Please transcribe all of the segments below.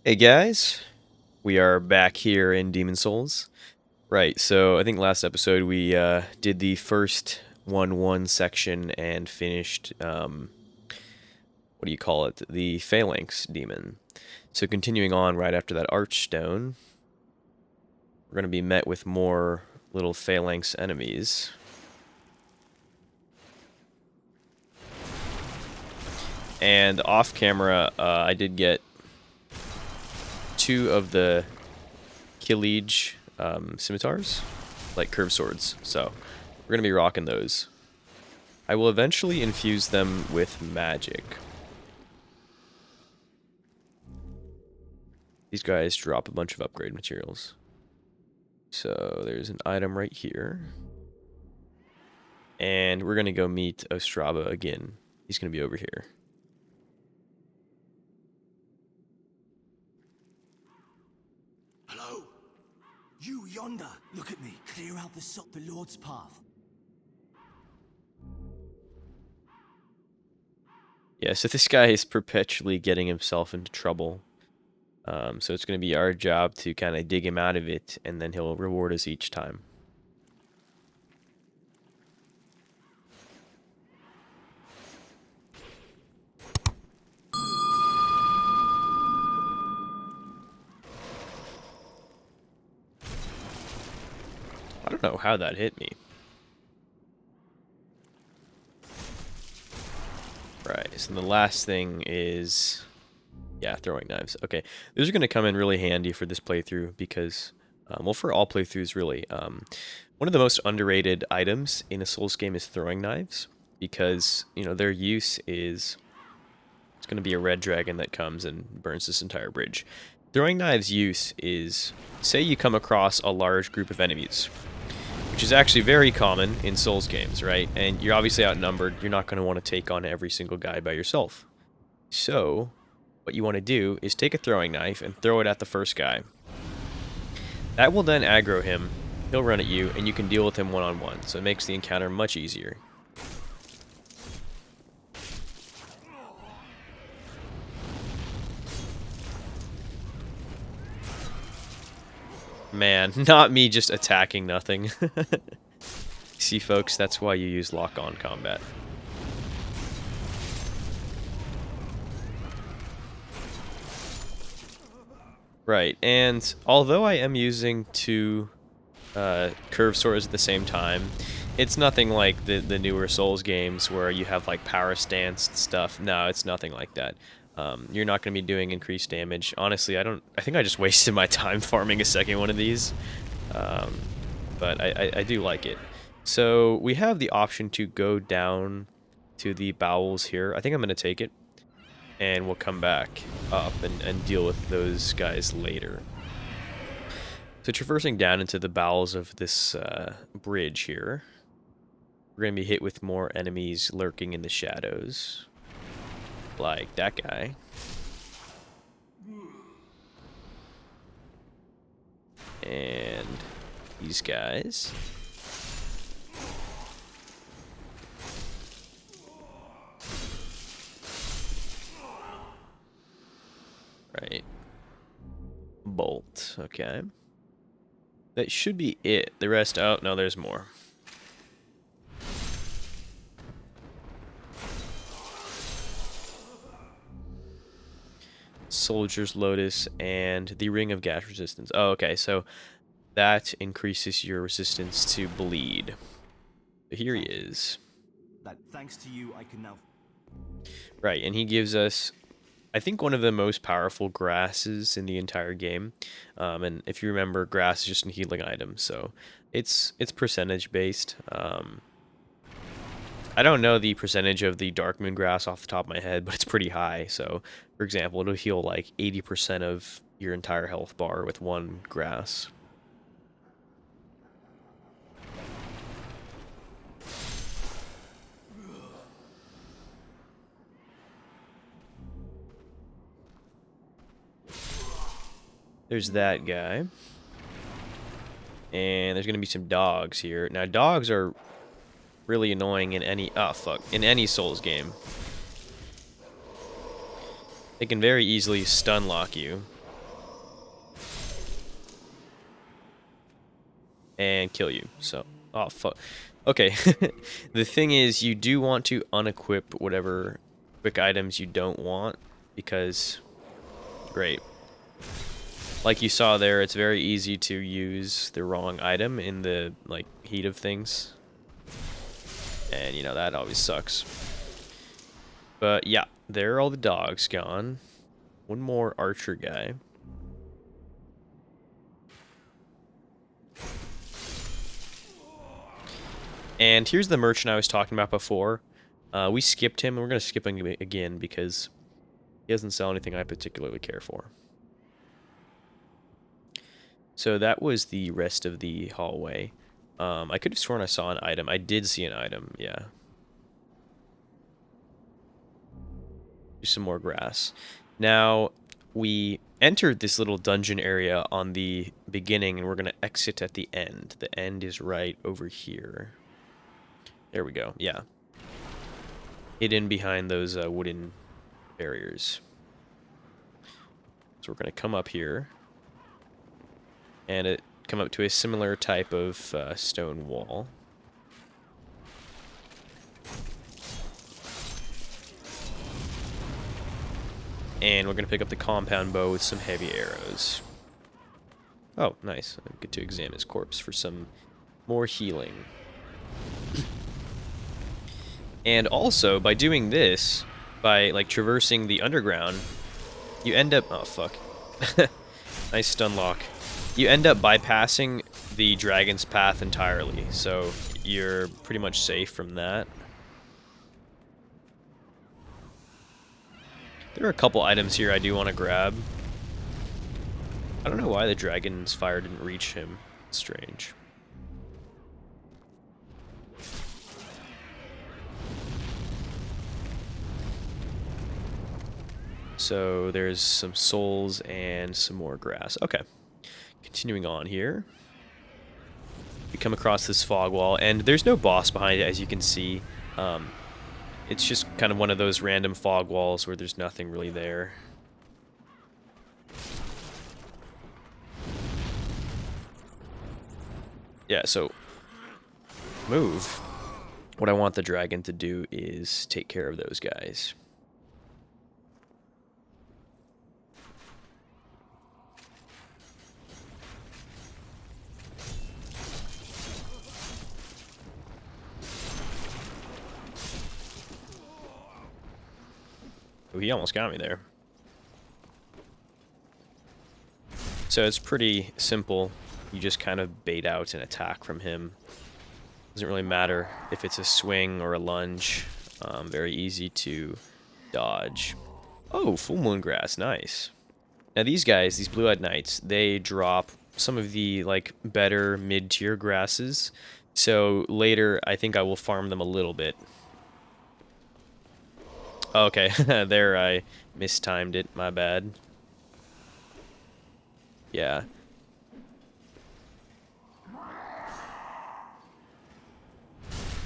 Hey guys, we are back here in Demon Souls. Right, so I think last episode we did the first 1-1 section and finished, what do you call it, the Phalanx Demon. So continuing on right after that Archstone, we're going to be met with more little Phalanx enemies. And off camera, I did get 2 of the Killage scimitars, like curved swords, so we're going to be rocking those. I will eventually infuse them with magic. These guys drop a bunch of upgrade materials. So there's an item right here. And we're going to go meet Ostrava again. He's going to be over here. Hello? You yonder! Look at me! Clear out the Lord's path. Yeah, so this guy is perpetually getting himself into trouble. So it's going to be our job to kind of dig him out of it, and then he'll reward us each time. I don't know how that hit me. Right, so the last thing is, yeah, throwing knives. Okay, those are going to come in really handy for this playthrough because, well, for all playthroughs really. One of the most underrated items in a Souls game is throwing knives because, you know, their use is, it's going to be a red dragon that comes and burns this entire bridge. Throwing knives use is, say you come across a large group of enemies, which is actually very common in Souls games, right? And you're obviously outnumbered. You're not going to want to take on every single guy by yourself. So, what you want to do is take a throwing knife and throw it at the first guy. That will then aggro him. He'll run at you, and you can deal with him one-on-one. So it makes the encounter much easier. Man, not me just attacking nothing. See, folks, that's why you use lock-on combat. Right, and although I am using 2 curved swords at the same time, it's nothing like the newer Souls games where you have like power stance stuff. No, it's nothing like that. You're not going to be doing increased damage. Honestly, I think I just wasted my time farming a second one of these. But I do like it. So we have the option to go down to the bowels here. I think I'm going to take it. And we'll come back up and deal with those guys later. So traversing down into the bowels of this bridge here, we're going to be hit with more enemies lurking in the shadows. Like that guy. And these guys. Right. Bolt. Okay. That should be it. The rest, oh, no, there's more. Soldier's Lotus and the Ring of Gas Resistance. Oh, okay, so that increases your resistance to bleed. So here he is. That thanks to you, I can now... Right, and he gives us, I think, one of the most powerful grasses in the entire game. And if you remember, grass is just a healing item, so it's percentage based. I don't know the percentage of the Darkmoon grass off the top of my head, but it's pretty high. So, for example, it'll heal like 80% of your entire health bar with one grass. There's that guy. And there's going to be some dogs here. Now, dogs are really annoying in any... Oh, fuck. In any Souls game. They can very easily stun lock you. and kill you. So, oh fuck. Okay, the thing is, you do want to unequip whatever quick items you don't want, because, great. Like you saw there, it's very easy to use the wrong item in the, like, heat of things. And, you know, that always sucks. But, yeah, there are all the dogs gone. One more archer guy. And here's the merchant I was talking about before. We skipped him, and we're going to skip him again because he doesn't sell anything I particularly care for. So that was the rest of the hallway. I could have sworn I saw an item. I did see an item, yeah. Just some more grass. Now, we entered this little dungeon area on the beginning, and we're going to exit at the end. The end is right over here. There we go, yeah. Hidden behind those wooden barriers. So we're going to come up here. And come up to a similar type of stone wall. And we're going to pick up the compound bow with some heavy arrows. Oh, nice. I get to examine his corpse for some more healing. And also, by doing this, by, like, traversing the underground, you end up... Oh, fuck. Nice stun lock. You end up bypassing the dragon's path entirely, so you're pretty much safe from that. There are a couple items here I do want to grab. I don't know why the dragon's fire didn't reach him. It's strange. So there's some souls and some more grass. Okay. Continuing on here. We come across this fog wall, and there's no boss behind it, as you can see. It's just kind of one of those random fog walls where there's nothing really there. Yeah, so move. What I want the dragon to do is take care of those guys. Oh, he almost got me there. So it's pretty simple. You just kind of bait out an attack from him. Doesn't really matter if it's a swing or a lunge. Very easy to dodge. Oh, full moon grass, nice. Now these guys, these blue-eyed knights, they drop some of the like better mid-tier grasses. So later, I think I will farm them a little bit. Okay, there I mistimed it, my bad. Yeah.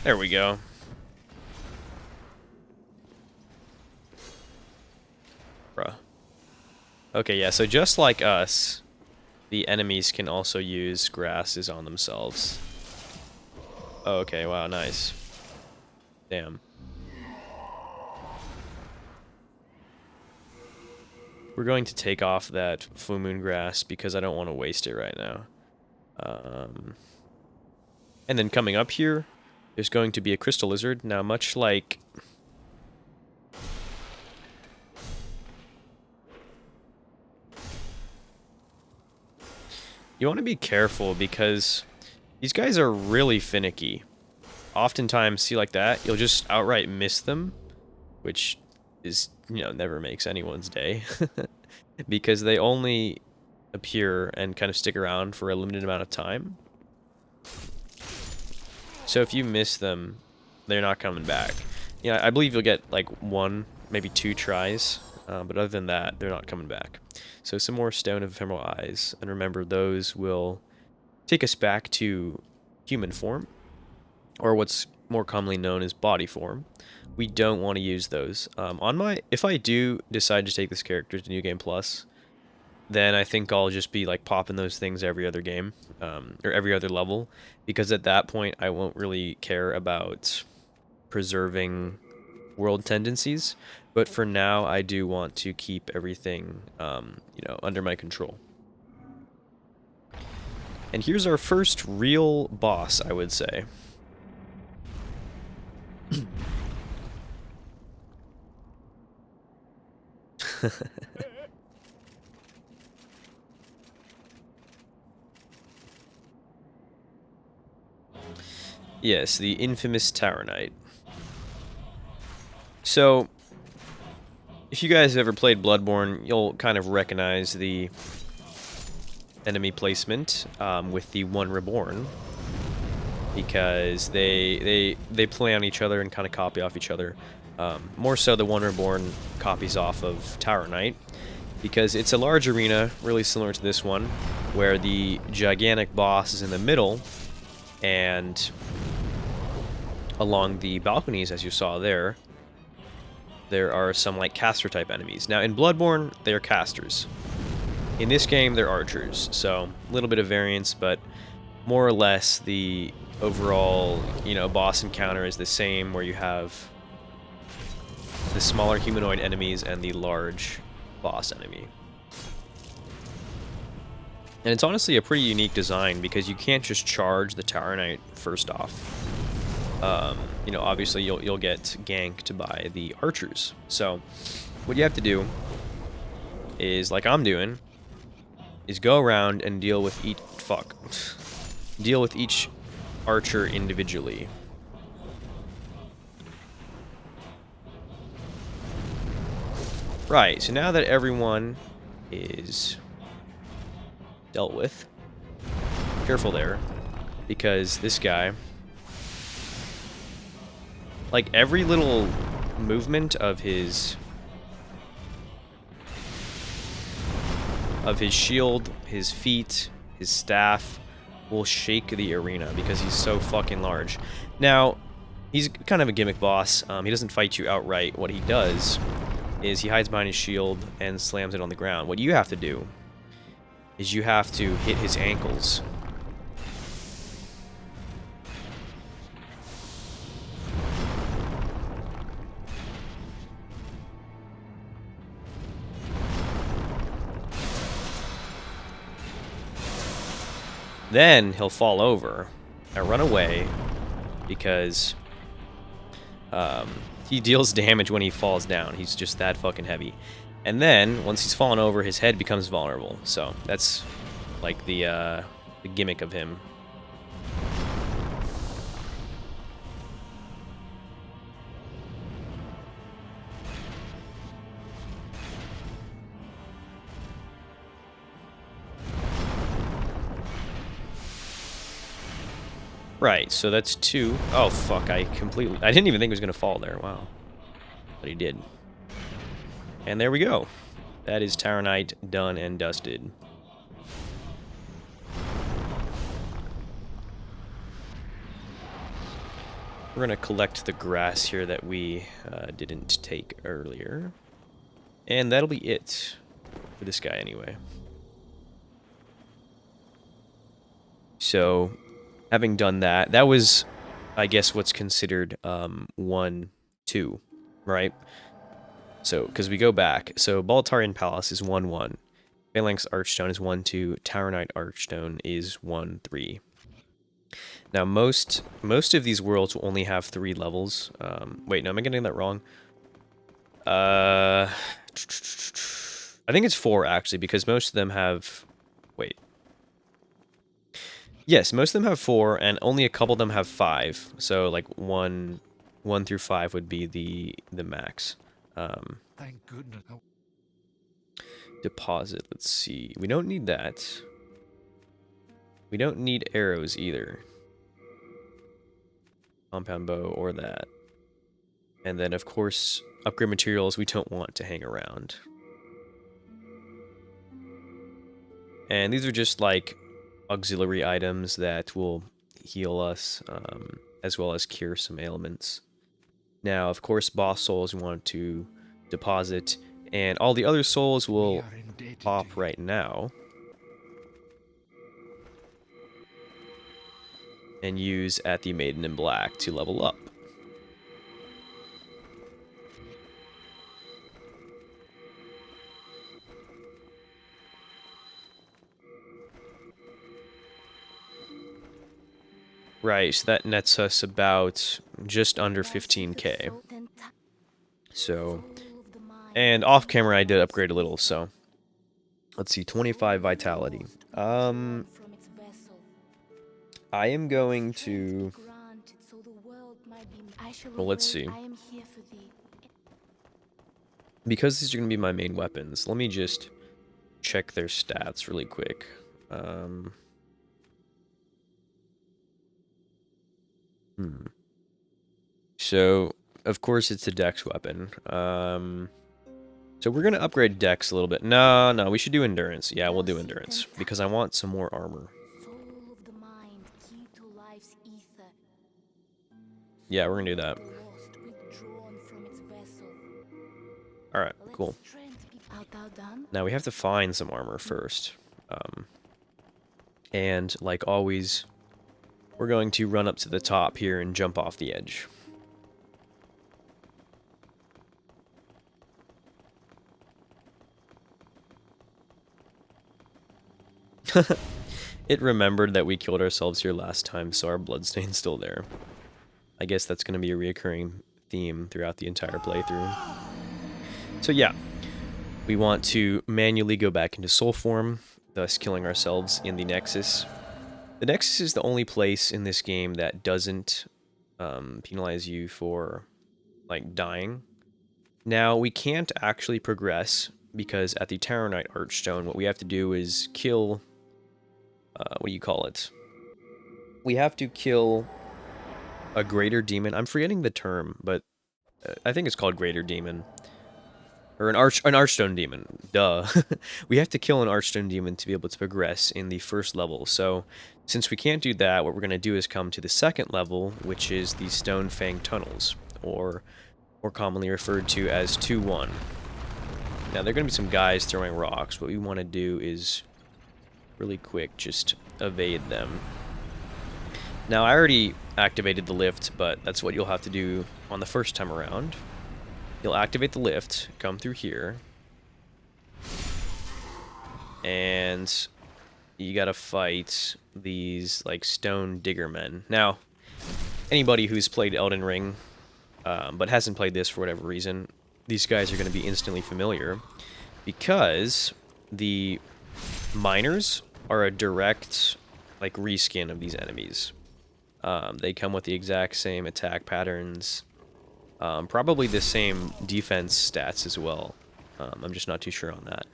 There we go. Bruh. Okay, yeah, so just like us, the enemies can also use grasses on themselves. Oh, okay, wow, nice. Damn. We're going to take off that full moon grass because I don't want to waste it right now. And then coming up here, there's going to be a crystal lizard. Now, much like... You want to be careful because these guys are really finicky. Oftentimes, see like that, you'll just outright miss them, which is, you know, never makes anyone's day. Because they only appear and kind of stick around for a limited amount of time. So if you miss them, they're not coming back. Yeah, I believe you'll get like 1, maybe 2 tries, but other than that, they're not coming back. So some more Stone of Ephemeral Eyes, and remember those will take us back to human form, or what's more commonly known as body form. We don't want to use those. If I do decide to take this character to New Game Plus, then I think I'll just be like popping those things every other game, or every other level, because at that point I won't really care about preserving world tendencies. But for now, I do want to keep everything, you know, under my control. And here's our first real boss, I would say. Yes, the infamous Tower Knight. So, if you guys have ever played Bloodborne, you'll kind of recognize the enemy placement with the One Reborn, because they play on each other and kind of copy off each other. More so, the One Reborn copies off of Tower Knight, because it's a large arena, really similar to this one, where the gigantic boss is in the middle, and along the balconies, as you saw there, there are some like caster type enemies. Now in Bloodborne, they're casters. In this game, they're archers, so a little bit of variance, but more or less the overall, you know, boss encounter is the same, where you have the smaller humanoid enemies and the large boss enemy. And it's honestly a pretty unique design, because you can't just charge the Tower Knight first off. You know, obviously you'll get ganked by the archers. So what you have to do is, like I'm doing, is go around and deal with each archer individually. Right, so now that everyone is dealt with, careful there, because this guy, like every little movement of his shield, his feet, his staff will shake the arena, because he's so fucking large. Now, he's kind of a gimmick boss. He doesn't fight you outright. What he does is he hides behind his shield and slams it on the ground. What you have to do is you have to hit his ankles. Then he'll fall over and run away, because he deals damage when he falls down. He's just that fucking heavy. And then, once he's fallen over, his head becomes vulnerable. So, that's like the gimmick of him. Right, so that's 2. Oh, fuck, I didn't even think he was going to fall there, wow. But he did. And there we go. That is Tower Knight done and dusted. We're going to collect the grass here that we didn't take earlier. And that'll be it for this guy anyway. So, having done that, that was, I guess, what's considered 1, 2, right? So, because we go back, so Balatarian Palace is 1, 1. Phalanx Archstone is 1, 2. Tower Knight Archstone is 1, 3. Now, most of these worlds will only have 3 levels. Wait, no, am I getting that wrong? I think it's 4, actually, because most of them have... Wait. Yes, most of them have 4, and only a couple of them have 5. So, like, 1 through 5 would be the max. Thank goodness. Deposit, let's see. We don't need that. We don't need arrows either. Compound bow or that. And then, of course, upgrade materials we don't want to hang around. And these are just, like, auxiliary items that will heal us, as well as cure some ailments. Now, of course, boss souls we want to deposit, and all the other souls will pop right now and use at the Maiden in Black to level up. Right, so that nets us about just under 15k. So, and off camera I did upgrade a little, so let's see, 25 vitality. I am going to, well, let's see. Because these are going to be my main weapons, let me just check their stats really quick. So, of course, it's a dex weapon. So we're going to upgrade dex a little bit. No, we should do endurance. Yeah, we'll do endurance, because I want some more armor. Yeah, we're going to do that. Alright, cool. Now we have to find some armor first. And, like always, we're going to run up to the top here and jump off the edge. It remembered that we killed ourselves here last time, so our bloodstain's still there. I guess that's going to be a reoccurring theme throughout the entire playthrough. So yeah, we want to manually go back into soul form, thus killing ourselves in the Nexus. The Nexus is the only place in this game that doesn't penalize you for, like, dying. Now, we can't actually progress, because at the Taronite Archstone, what we have to do is kill... what do you call it? We have to kill a greater demon. I'm forgetting the term, but I think it's called greater demon. Or an Archstone demon. Duh. We have to kill an Archstone demon to be able to progress in the first level. So, since we can't do that, what we're going to do is come to the second level, which is the Stone Fang Tunnels, or more commonly referred to as 2-1. Now, there are going to be some guys throwing rocks. What we want to do is, really quick, just evade them. Now, I already activated the lift, but that's what you'll have to do on the first time around. You'll activate the lift, come through here, and you gotta fight these, like, stone digger men. Now, anybody who's played Elden Ring, but hasn't played this for whatever reason, these guys are gonna be instantly familiar, because the miners are a direct, like, reskin of these enemies. They come with the exact same attack patterns, probably the same defense stats as well. I'm just not too sure on that.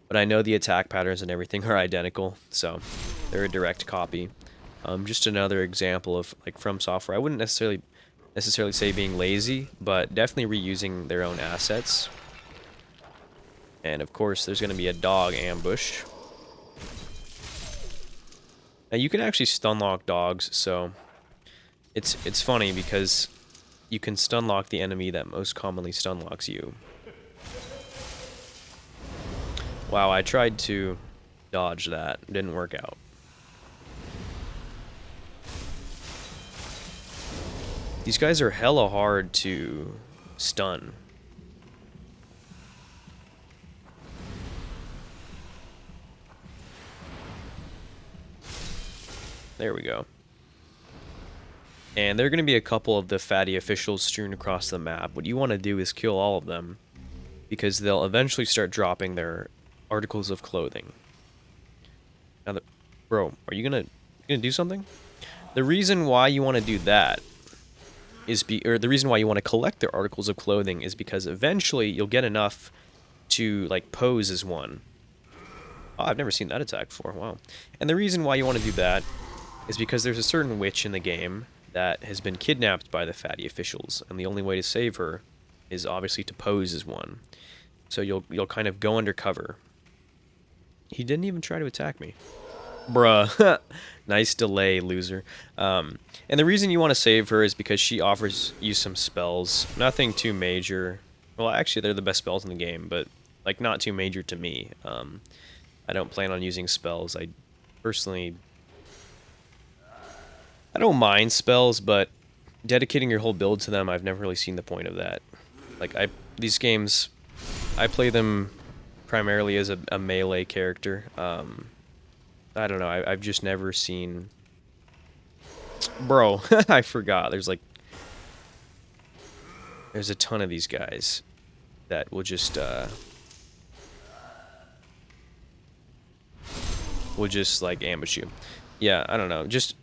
But I know the attack patterns and everything are identical, so they're a direct copy. Just another example of, like, FromSoftware. I wouldn't necessarily say being lazy, but definitely reusing their own assets. And of course, there's going to be a dog ambush. Now, you can actually stun lock dogs, so it's funny because you can stun lock the enemy that most commonly stun locks you. Wow, I tried to dodge that. It didn't work out. These guys are hella hard to stun. There we go. And there are going to be a couple of the fatty officials strewn across the map. What you want to do is kill all of them, because they'll eventually start dropping their articles of clothing. Now, bro, are you gonna do something? The reason why you want to do that is the reason why you want to collect their articles of clothing is because eventually you'll get enough to, like, pose as one. Oh, I've never seen that attack before. Wow. And the reason why you want to do that is because there's a certain witch in the game that has been kidnapped by the fatty officials, and the only way to save her is obviously to pose as one. So you'll kind of go undercover. He didn't even try to attack me. Bruh. Nice delay, loser. And the reason you want to save her is because she offers you some spells. Nothing too major. Well, actually, they're the best spells in the game, but like not too major to me. I don't plan on using spells. I personally, I don't mind spells, but dedicating your whole build to them, I've never really seen the point of that. Like these games, I play them primarily as a melee character. I don't know. I've just never seen. Bro, I forgot. There's a ton of these guys that will just like ambush you. Yeah, I don't know. Just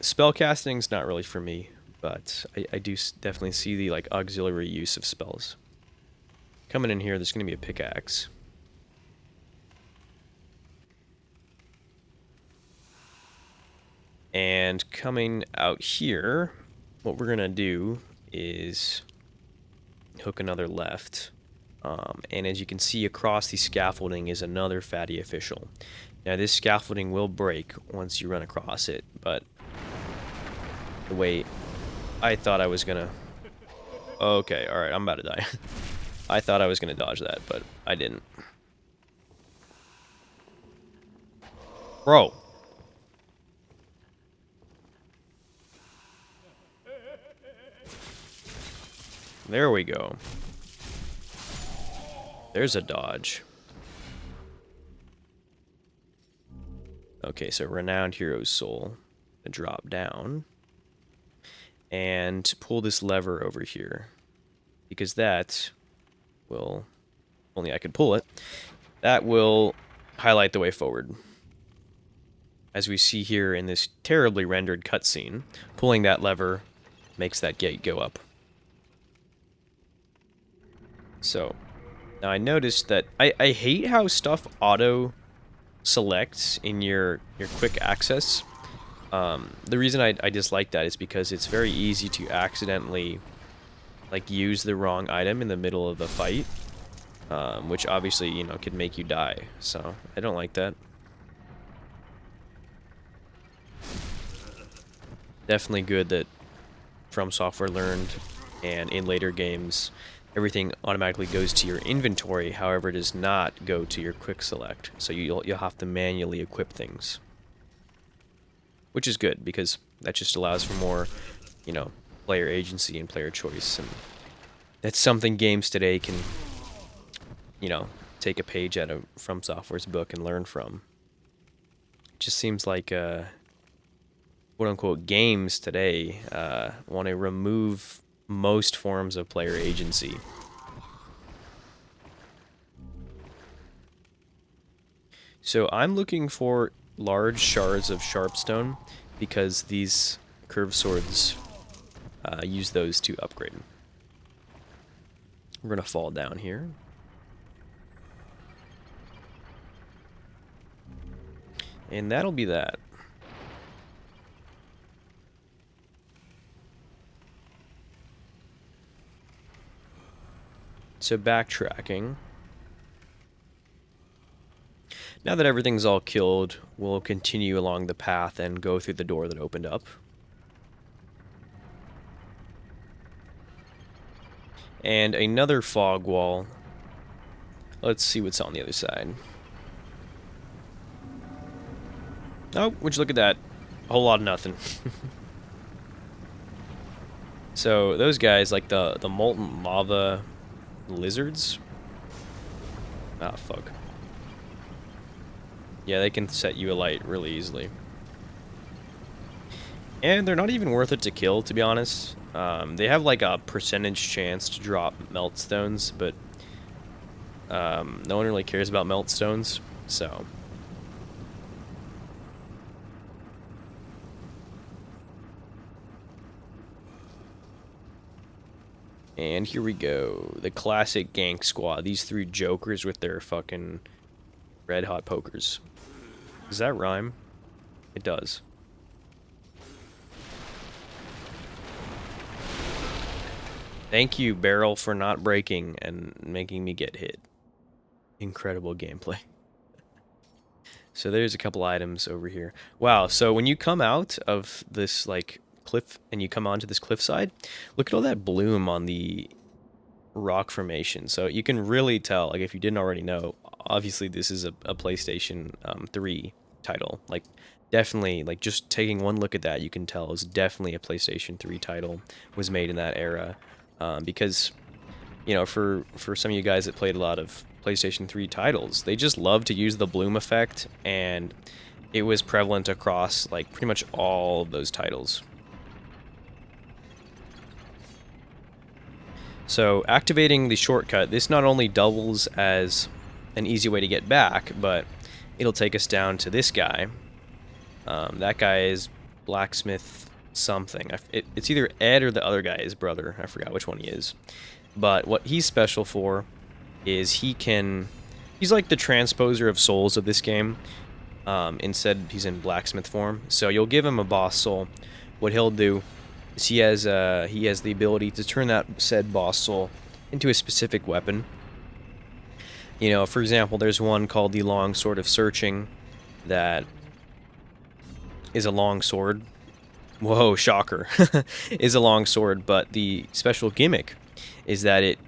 spell casting's not really for me, but I do definitely see the like auxiliary use of spells. Coming in here, there's gonna be a pickaxe. And coming out here, what we're gonna do is hook another left. And as you can see across the scaffolding is another fatty official. Now this scaffolding will break once you run across it, but the way I thought I was gonna... Okay, alright, I'm about to die. I thought I was gonna dodge that, but I didn't. Bro! There we go. There's a dodge. Okay, so Renowned Hero's Soul. Drop down. And pull this lever over here. Because that will... Only I could pull it. That will highlight the way forward. As we see here in this terribly rendered cutscene, pulling that lever makes that gate go up. So, now I noticed that I hate how stuff auto selects in your quick access. The reason I dislike that is because it's very easy to accidentally like use the wrong item in the middle of the fight, which obviously, you know, could make you die. So I don't like that. Definitely good that FromSoftware learned, and in later games everything automatically goes to your inventory. However, it does not go to your quick select, so you'll have to manually equip things, which is good because that just allows for more, you know, player agency and player choice, and that's something games today can, you know, take a page out of FromSoftware's book and learn from. It just seems like quote-unquote games today want to remove most forms of player agency. So I'm looking for large shards of sharpstone because these curved swords use those to upgrade. We're gonna fall down here. And that'll be that. So backtracking. Now that everything's all killed, we'll continue along the path and go through the door that opened up. And another fog wall. Let's see what's on the other side. Oh, would you look at that? A whole lot of nothing. So those guys, like the molten lava lizards. Ah, fuck. Yeah, they can set you alight really easily. And they're not even worth it to kill, to be honest. They have like a percentage chance to drop melt stones, but no one really cares about melt stones, so. And here we go. The classic gank squad. These three jokers with their fucking red hot pokers. Does that rhyme? It does. Thank you, Barrel, for not breaking and making me get hit. Incredible gameplay. So there's a couple items over here. Wow, so when you come out of this, like, cliff and you come onto this cliffside, look at all that bloom on the rock formation. So you can really tell, like if you didn't already know, obviously this is a PlayStation 3 title. Like definitely, like just taking one look at that, you can tell it's definitely a PlayStation 3 title, was made in that era. Because, you know, for some of you guys that played a lot of PlayStation 3 titles, they just love to use the bloom effect, and it was prevalent across like pretty much all of those titles. So activating the shortcut, this not only doubles as an easy way to get back, but it'll take us down to this guy. That guy is blacksmith something. It's either Ed or the other guy, his brother. I forgot which one he is. But what he's special for is he's like the transposer of souls of this game. Instead, he's in blacksmith form. So you'll give him a boss soul. What he'll do is he has the ability to turn that said boss soul into a specific weapon. You know, for example, there's one called the Long Sword of Searching that is a long sword. Whoa, shocker. Is a long sword, but the special gimmick is that it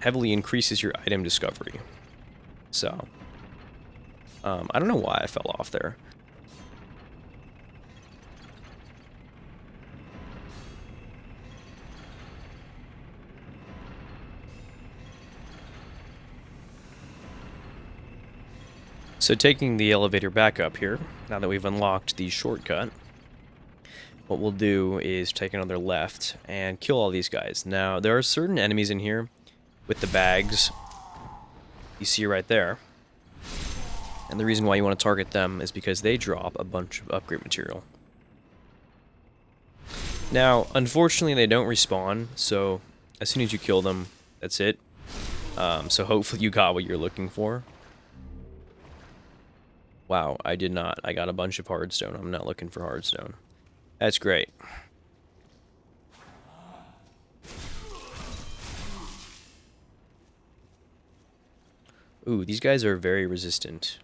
heavily increases your item discovery. So, I don't know why I fell off there. So taking the elevator back up here, now that we've unlocked the shortcut, what we'll do is take another left and kill all these guys. Now, there are certain enemies in here with the bags you see right there. And the reason why you want to target them is because they drop a bunch of upgrade material. Now, unfortunately, they don't respawn, so as soon as you kill them, that's it. So hopefully you got what you're looking for. Wow, I did not. I got a bunch of hardstone. I'm not looking for hardstone. That's great. Ooh, these guys are very resistant.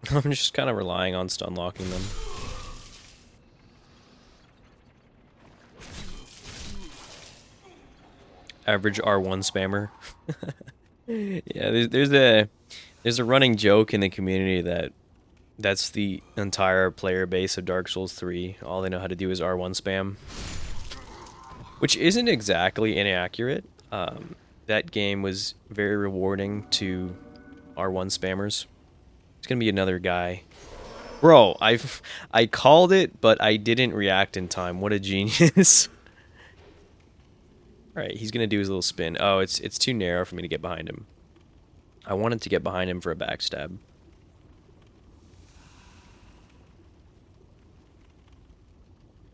I'm just kind of relying on stun locking them. Average R1 spammer. Yeah, there's a running joke in the community that's the entire player base of Dark Souls 3. All they know how to do is R1 spam, which isn't exactly inaccurate. That game was very rewarding to R1 spammers. It's gonna be another guy. Bro, I called it, but I didn't react in time. What a genius. Alright, he's gonna do his little spin. Oh, it's too narrow for me to get behind him. I wanted to get behind him for a backstab.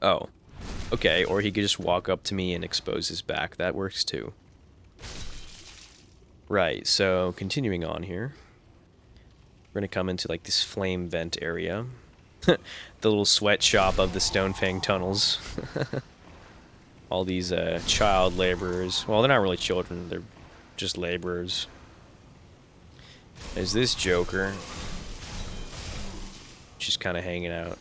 Oh. Okay, or he could just walk up to me and expose his back. That works too. Right, so continuing on here. We're gonna come into like this flame vent area. The little sweatshop of the Stonefang tunnels. All these child laborers. Well, they're not really children, they're just laborers. There's this Joker. Just kind of hanging out.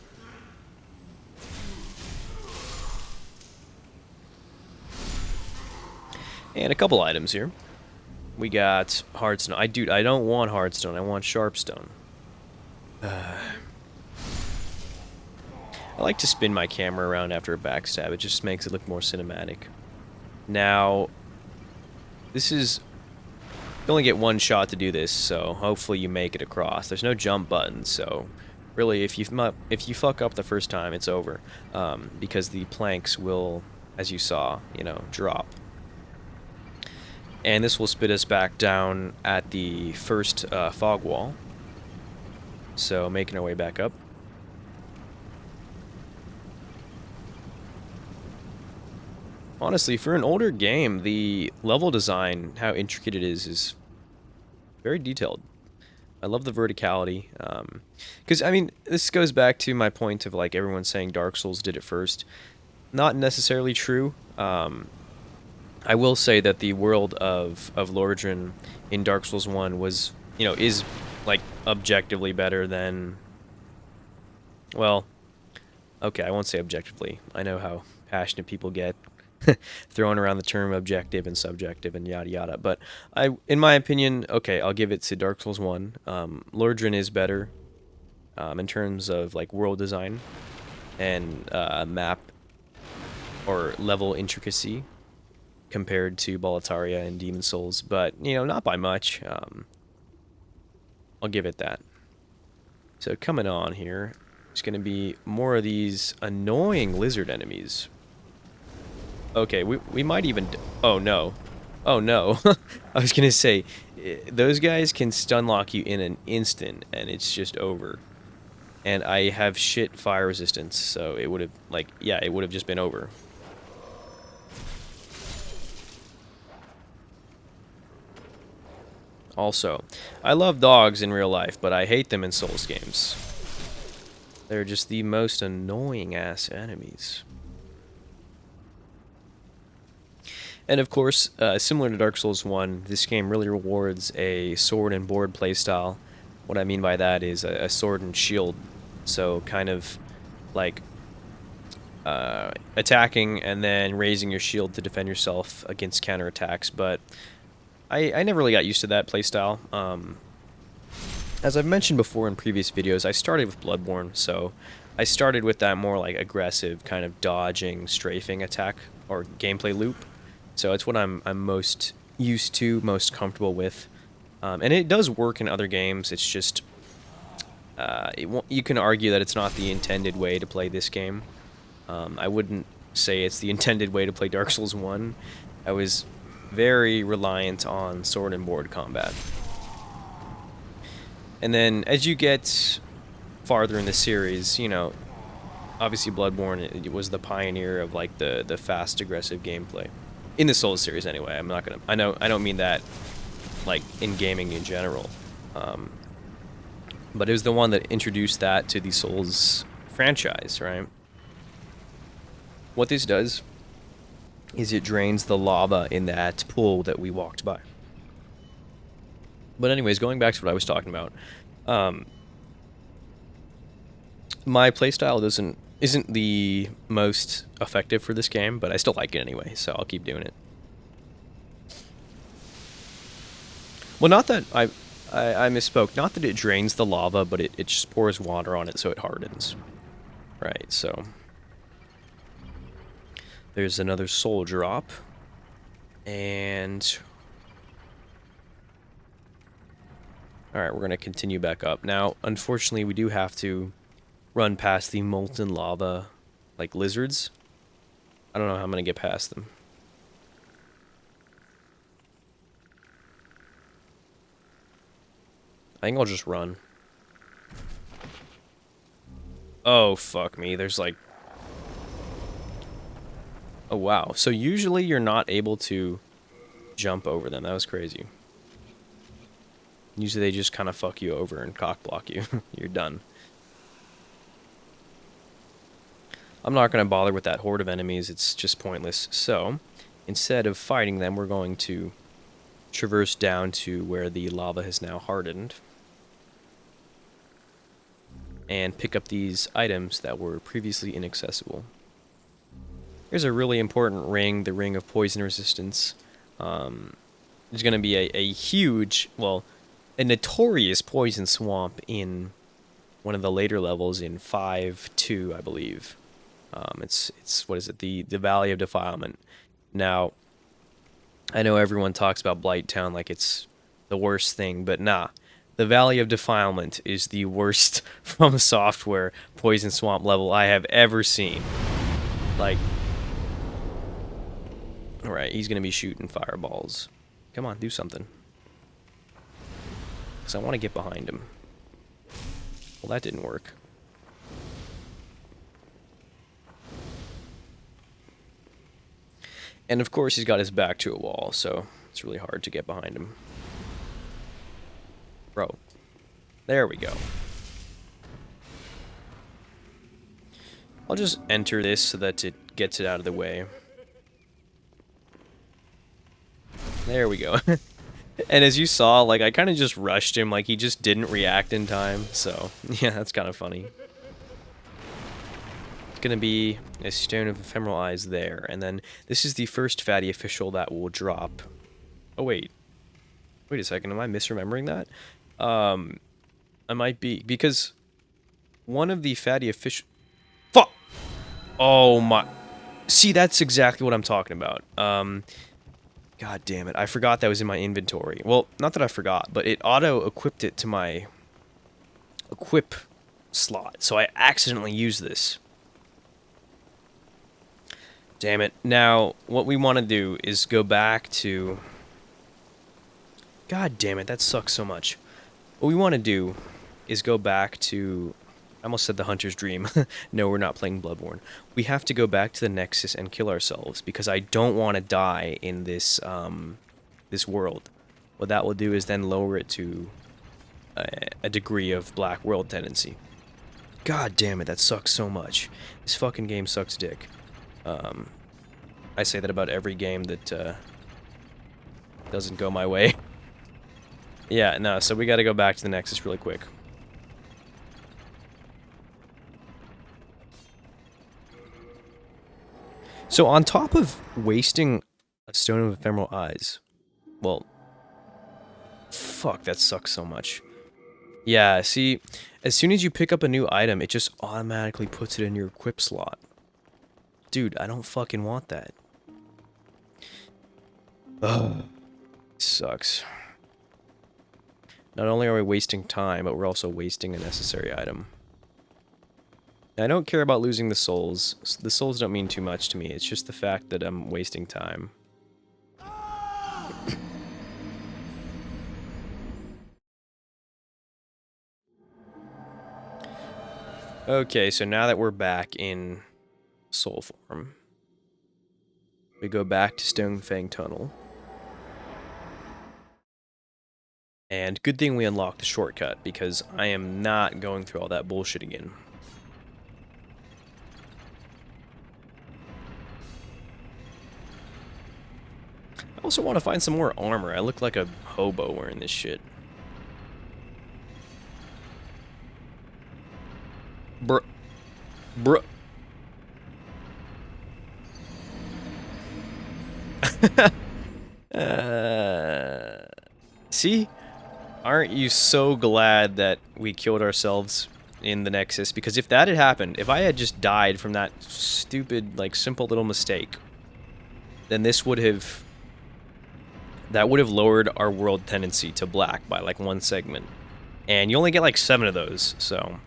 And a couple items here. We got hardstone. I don't want hardstone. I want sharpstone. I like to spin my camera around after a backstab. It just makes it look more cinematic. Now, this is... You only get one shot to do this, so hopefully you make it across. There's no jump button, so really, if you fuck up the first time, it's over. Because the planks will, as you saw, you know, drop. And this will spit us back down at the first fog wall. So making our way back up. Honestly, for an older game, the level design, how intricate it is very detailed. I love the verticality. Because, I mean, this goes back to my point of, like, everyone saying Dark Souls did it first. Not necessarily true. I will say that the world of Lordran in Dark Souls 1 was, is like objectively better than, well, okay, I won't say objectively. I know how passionate people get throwing around the term objective and subjective and yada yada, but in my opinion, okay, I'll give it to Dark Souls 1. Lordran is better in terms of like world design and map or level intricacy compared to Boletaria and Demon Souls, but not by much. I'll give it that. So coming on here, there's going to be more of these annoying lizard enemies. Okay, we might even... Oh, no. Oh, no. I was going to say, those guys can stun lock you in an instant, and it's just over. And I have shit fire resistance, so it would have, like, yeah, it would have just been over. Also, I love dogs in real life, but I hate them in Souls games. They're just the most annoying-ass enemies. And of course, similar to Dark Souls 1, this game really rewards a sword and board playstyle. What I mean by that is a sword and shield. So kind of like attacking and then raising your shield to defend yourself against counterattacks. But I never really got used to that playstyle. As I've mentioned before in previous videos, I started with Bloodborne, so I started with that more like aggressive kind of dodging, strafing attack or gameplay loop. So it's what I'm most used to, most comfortable with, and it does work in other games. It's just you can argue that it's not the intended way to play this game. I wouldn't say it's the intended way to play Dark Souls 1. I was very reliant on sword and board combat. And then as you get farther in the series, obviously Bloodborne it was the pioneer of like the fast aggressive gameplay. In the Souls series anyway. I'm not going to I don't mean that like in gaming in general. But it was the one that introduced that to the Souls franchise, right? What this does is it drains the lava in that pool that we walked by. But anyways, going back to what I was talking about, my playstyle isn't the most effective for this game, but I still like it anyway, so I'll keep doing it. Well, not that I misspoke. Not that it drains the lava, but it just pours water on it so it hardens. Right, so there's another soul drop, and alright, we're going to continue back up. Now, unfortunately, we do have to run past the molten lava, like lizards. I don't know how I'm going to get past them. I think I'll just run. Oh, fuck me. There's like... Oh, wow. So usually you're not able to jump over them. That was crazy. Usually they just kind of fuck you over and cock block you. You're done. I'm not going to bother with that horde of enemies. It's just pointless. So, instead of fighting them, we're going to traverse down to where the lava has now hardened. And pick up these items that were previously inaccessible. Here's a really important ring, the Ring of Poison Resistance. There's going to be a huge, well, a notorious poison swamp in one of the later levels in 5.2, I believe. It's what is it? The Valley of Defilement. Now, I know everyone talks about Blighttown like it's the worst thing, but nah. The Valley of Defilement is the worst FromSoftware poison swamp level I have ever seen. Like, alright, he's gonna be shooting fireballs. Come on, do something. Because I want to get behind him. Well, that didn't work. And of course he's got his back to a wall, so it's really hard to get behind him. Bro. There we go. I'll just enter this so that it gets it out of the way. There we go. And as you saw, like, I kind of just rushed him, like, he just didn't react in time, so, yeah, that's kind of funny. It's gonna be a Stone of Ephemeral Eyes there, and then this is the first fatty official that will drop. Oh, wait. Wait a second, am I misremembering that? I might be, because one of the fatty official... Fuck! Oh my... See, that's exactly what I'm talking about. God damn it, I forgot that was in my inventory. Well, not that I forgot, but it auto-equipped it to my equip slot, so I accidentally used this. Damn it. Now, what we want to do is go back to... God damn it, that sucks so much. What we want to do is go back to... I almost said the Hunter's Dream. No, we're not playing Bloodborne. We have to go back to the Nexus and kill ourselves, because I don't want to die in this, this world. What that will do is then lower it to a degree of Black World tendency. God damn it, that sucks so much. This fucking game sucks dick. I say that about every game that doesn't go my way. Yeah, no, so we gotta go back to the Nexus really quick. So on top of wasting a Stone of Ephemeral Eyes, well, fuck, that sucks so much. Yeah, see, as soon as you pick up a new item, it just automatically puts it in your equip slot. Dude, I don't fucking want that. Ugh. Sucks. Not only are we wasting time, but we're also wasting a necessary item. I don't care about losing the souls. The souls don't mean too much to me. It's just the fact that I'm wasting time. Okay, so now that we're back in soul form, we go back to Stonefang Tunnel. And good thing we unlocked the shortcut, because I am not going through all that bullshit again. I also want to find some more armor. I look like a hobo wearing this shit. Bruh. Bruh. See? Aren't you so glad that we killed ourselves in the Nexus? Because if that had happened, if I had just died from that stupid, like, simple little mistake, then this would have... That would have lowered our world tendency to black by, like, 1 segment. And you only get, like, 7 of those, so...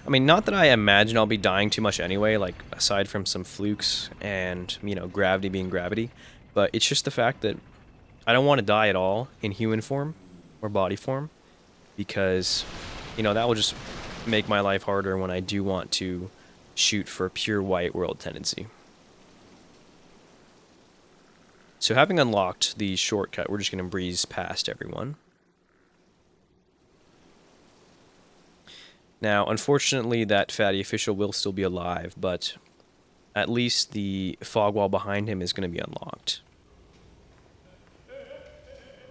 I mean, not that I imagine I'll be dying too much anyway, like, aside from some flukes and, you know, gravity being gravity. But it's just the fact that I don't want to die at all in human form or body form, because, you know, that will just make my life harder when I do want to shoot for pure white world tendency. So having unlocked the shortcut, we're just going to breeze past everyone. Now, unfortunately, that fatty official will still be alive, but at least the fog wall behind him is going to be unlocked.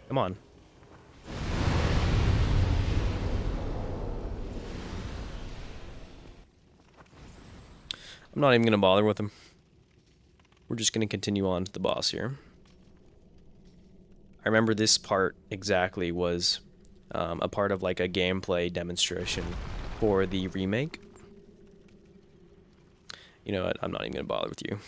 Come on. I'm not even going to bother with him. We're just going to continue on to the boss here. I remember this part exactly was a part of like a gameplay demonstration for the remake. You know what? I'm not even going to bother with you.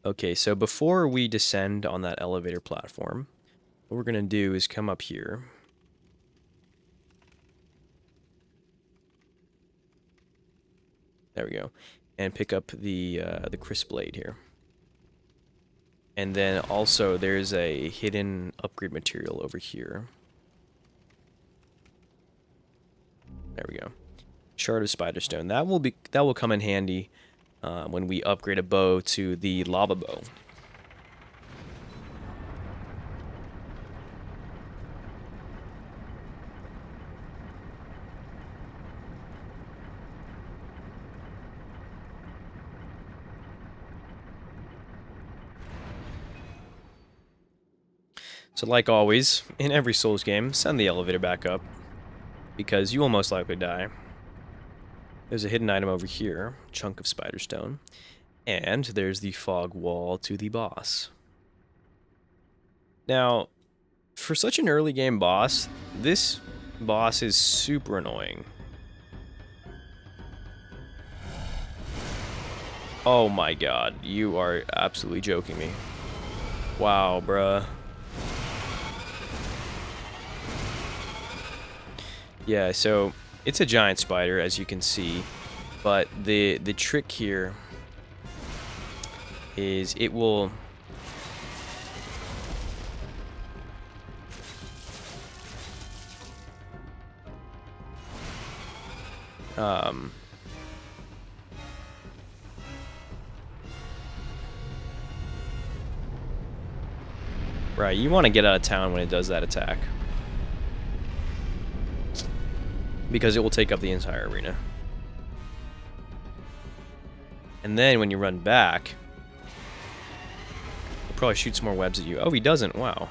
Okay, so before we descend on that elevator platform, what we're going to do is come up here. There we go. And pick up the crisp blade here. And then also there's a hidden upgrade material over here. There we go. Shard of Spider Stone. That will come in handy when we upgrade a bow to the lava bow. So like always, in every Souls game, send the elevator back up, because you will most likely die. There's a hidden item over here, chunk of spider stone, and there's the fog wall to the boss. Now, for such an early game boss, this boss is super annoying. Oh my god, you are absolutely joking me. Wow, bruh. Yeah, so it's a giant spider, as you can see, but the trick here is it will right, you want to get out of town when it does that attack, because it will take up the entire arena. And then when you run back, he'll probably shoot some more webs at you. Oh, he doesn't. Wow.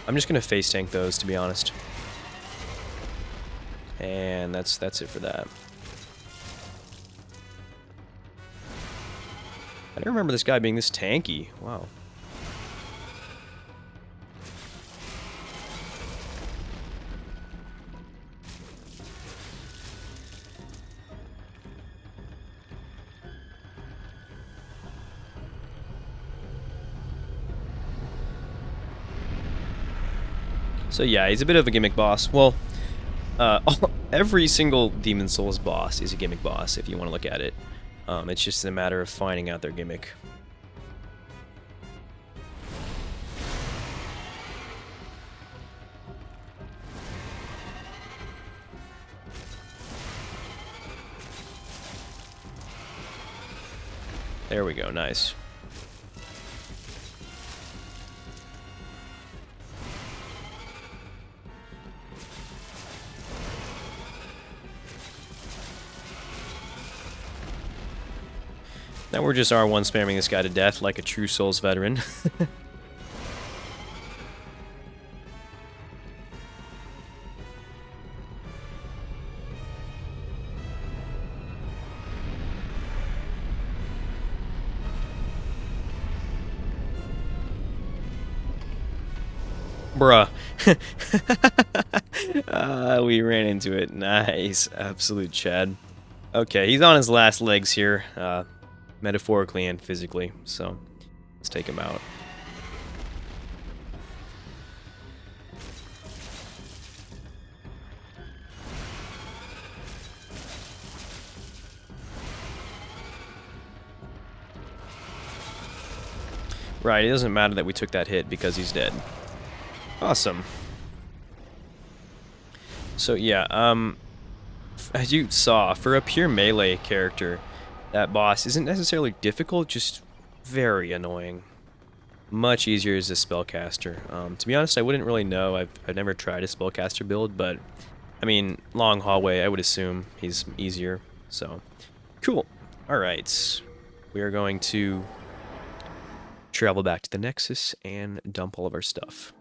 I'm just gonna face tank those, to be honest. And that's it for that. I don't remember this guy being this tanky. Wow. So yeah, he's a bit of a gimmick boss. Well, every single Demon Souls boss is a gimmick boss, if you want to look at it. It's just a matter of finding out their gimmick. There we go, nice. Now we're just R1 spamming this guy to death like a true Souls veteran. Bruh. We ran into it. Nice. Absolute Chad. Okay, he's on his last legs here. Metaphorically and physically, so let's take him out. Right, it doesn't matter that we took that hit because he's dead. Awesome. So yeah, as you saw, for a pure melee character, that boss isn't necessarily difficult, just very annoying. Much easier as a spellcaster. To be honest, I wouldn't really know. I've never tried a spellcaster build, but I mean, long hallway, I would assume he's easier. So, cool. Alright, we are going to travel back to the Nexus and dump all of our stuff.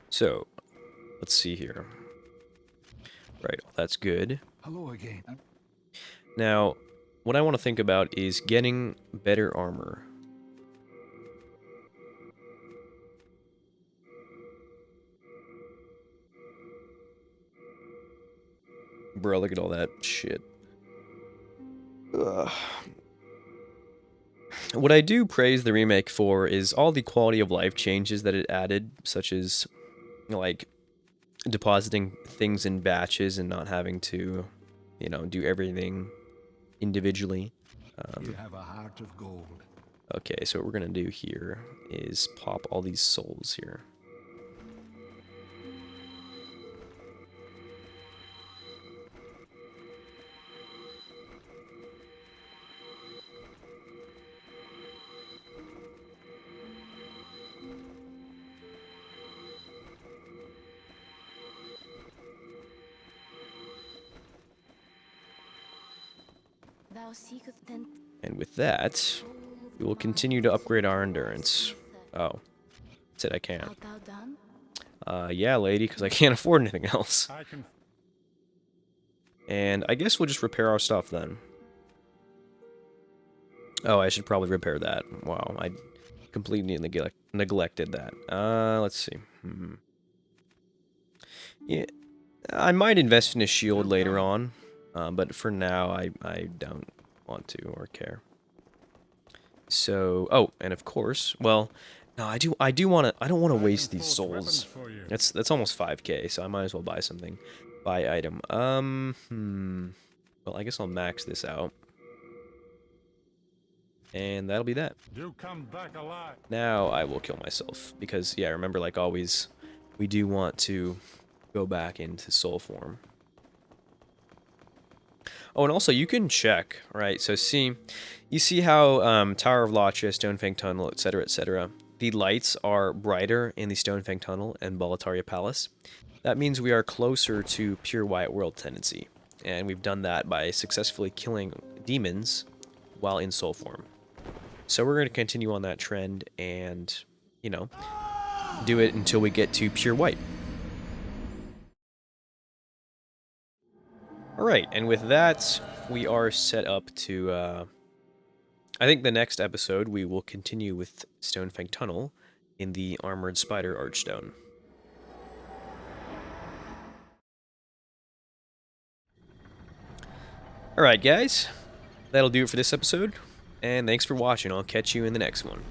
So, let's see here. Right, well, that's good. Hello again. Now, what I want to think about is getting better armor. Bro, look at all that shit. Ugh. What I do praise the remake for is all the quality of life changes that it added, such as, like, depositing things in batches and not having to, you know, do everything individually. You have a heart of gold. Okay, so what we're gonna do here is pop all these souls here. And with that, we will continue to upgrade our endurance. Oh, said I can't. Yeah, lady, because I can't afford anything else. And I guess we'll just repair our stuff then. Oh, I should probably repair that. Wow, I completely neglected that. Let's see. Yeah, I might invest in a shield later on, but for now, I don't want to or care. So, oh, and of course, well, no, I don't want to waste these souls. That's almost 5k, so I might as well buy something. Buy item. Well, I guess I'll max this out. And that'll be that. You come back alive. Now I will kill myself because, yeah, remember, like always, we do want to go back into soul form. Oh, and also you can check, right? So you see how Tower of Lachia, Stonefang Tunnel, etc., etc. The lights are brighter in the Stonefang Tunnel and Boletaria Palace. That means we are closer to pure White World tendency, and we've done that by successfully killing demons while in soul form. So we're going to continue on that trend and, you know, do it until we get to pure white. Alright, and with that, we are set up to, I think the next episode we will continue with Stonefang Tunnel in the Armored Spider Archstone. Alright guys, that'll do it for this episode. And thanks for watching. I'll catch you in the next one.